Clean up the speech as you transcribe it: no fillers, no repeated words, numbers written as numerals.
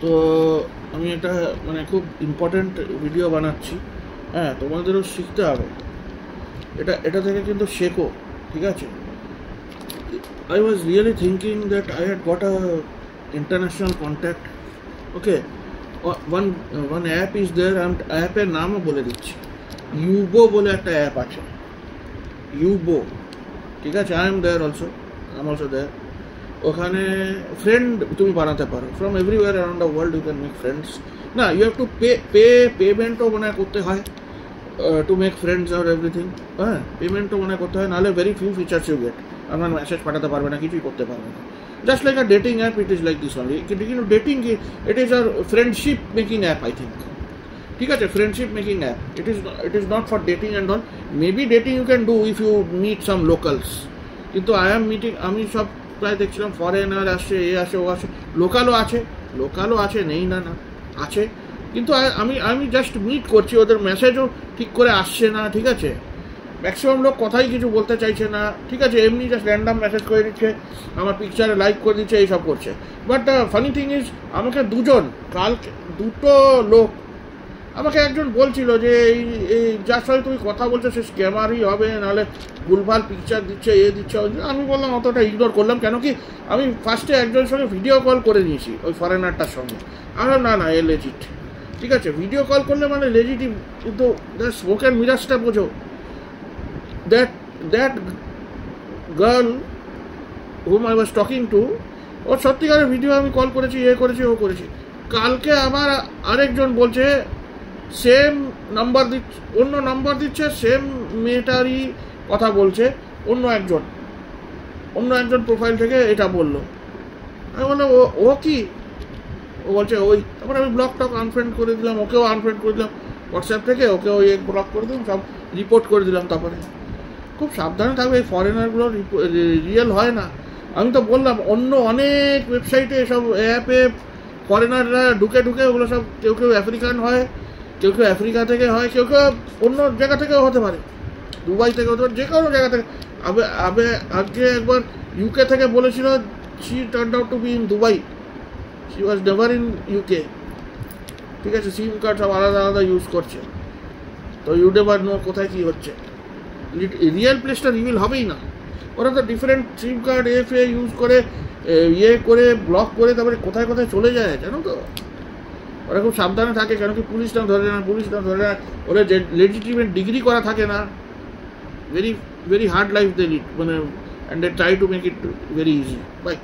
তো আমি একটা মানে খুব ইম্পর্টেন্ট ভিডিও বানাচ্ছি, হ্যাঁ, তোমাদেরও শিখতে হবে, এটা থেকে কিন্তু শেখো, ঠিক আছে? I was really thinking that I had got a international contact. Okay, one app is there. I'm app এর নামও বলে দিচ্ছি, ইউবো বলে একটা অ্যাপ আছে, ইউবো, ঠিক আছে? I am there also, I'm also there. ওখানে ফ্রেন্ড তুমি বানাতে পারো from everywhere around the world. You can make friends. না, ইউ হ্যাভ টু পেমেন্টও মনে করতে হয় টু মেক ফ্রেন্ডস আর এভরিথিং। হ্যাঁ, পেমেন্টও মনে করতে হয়, নাহলে very few features you get. আপনার মেসেজ পাঠাতে পারবে না, কিছুই করতে পারবে না। Just like a dating app, it is like this only. কিন্তু ডেটিং ইট ইজ আর friendship making app, I think. ঠিক আছে, friendship making app. It is not for dating and all. Maybe dating you can do if you meet some locals, কিন্তু আমি সব প্রায় দেখছিলাম foreigner আসছে, এ আসে, ও আসে। লোকালও আছে, নেই না আছে, কিন্তু আমি জাস্ট মিট করছি, ওদের মেসেজও ঠিক করে আসছে না, ঠিক আছে? ম্যাক্সিমাম লোক কথাই কিছু বলতে চাইছে না, ঠিক আছে? এমনি জাস্ট র্যান্ডাম মেসেজ করে দিচ্ছে, আমার পিকচারে লাইক করে দিচ্ছে, এইসব করছে। বাট ফানি থিং ইজ, আমাকে দুটো লোক আমাকে একজন বলছিল যে এই যার সাথে তুমি কথা বলছো সে স্ক্যামারই হবে, নাহলে ভুলভাল পিকচার দিচ্ছে, দিচ্ছে। আমি বললাম, অতটা ইগনোর করলাম, কেন কি আমি ফার্স্টে একজনের সঙ্গে ভিডিও কল করে নিয়েছি, ওই ফরেনারটার সঙ্গে। আমার না এ লেজিট, ঠিক আছে? ভিডিও কল করলে মানে লেজিটিভ, কিন্তু স্মোক অ্যান্ড মিরাজটা বোঝো। That girl whom I was talking to, ওর সত্যিকারের ভিডিও আমি কল করেছি, ও করেছি। কালকে আবার আরেকজন বলছে, সেম নাম্বার দিচ্ছে, অন্য নাম্বার দিচ্ছে, সেম মেয়েটারই কথা বলছে, অন্য একজন প্রোফাইল থেকে এটা বললো। আমি বললাম, ও কি? ও বলছে ওই। তারপরে আমি ব্লক আনফ্রেন্ড করে দিলাম, ওকেও আনফ্রেন্ড করে দিলাম হোয়াটসঅ্যাপ থেকে, ওকেও ব্লক করে দিলাম, সব রিপোর্ট করে দিলাম। তারপরে খুব সাবধানে থাকবে, এই ফরেনারগুলো রিয়েল হয় না। আমি তো বললাম, অন্য অনেক ওয়েবসাইটে এসব অ্যাপে ফরেনাররা ঢুকে ওগুলো সব, কেউ আফ্রিকান হয়, কেউ আফ্রিকা থেকে হয়, কেউ অন্য জায়গা থেকেও হতে পারে, দুবাই থেকে হতে পারে, যে কোনো জায়গা থেকে। আগে একবার ইউকে থেকে বলেছিল, she turned out to be in Dubai, she was never in UK, ঠিক আছে? সিম কার্ড সব আলাদা ইউজ করছে, তো ইউ নেভার নো কোথায় কী হচ্ছে। রিয়েল প্লেসটা রিভিল হবেই না। ওরা তো ডিফারেন্ট সিম কার্ড এফএ ইউজ করে, করে ব্লক করে, তারপরে কোথায় চলে যায়, জানো তো? ওরা খুব সাবধানে থাকে, কেন কি পুলিশ না ধরে না, ওরা যে লেজিটিমেট ডিগ্রি করা থাকে না। Very very hard life they lead, মানে, and they try to make it very easy. By.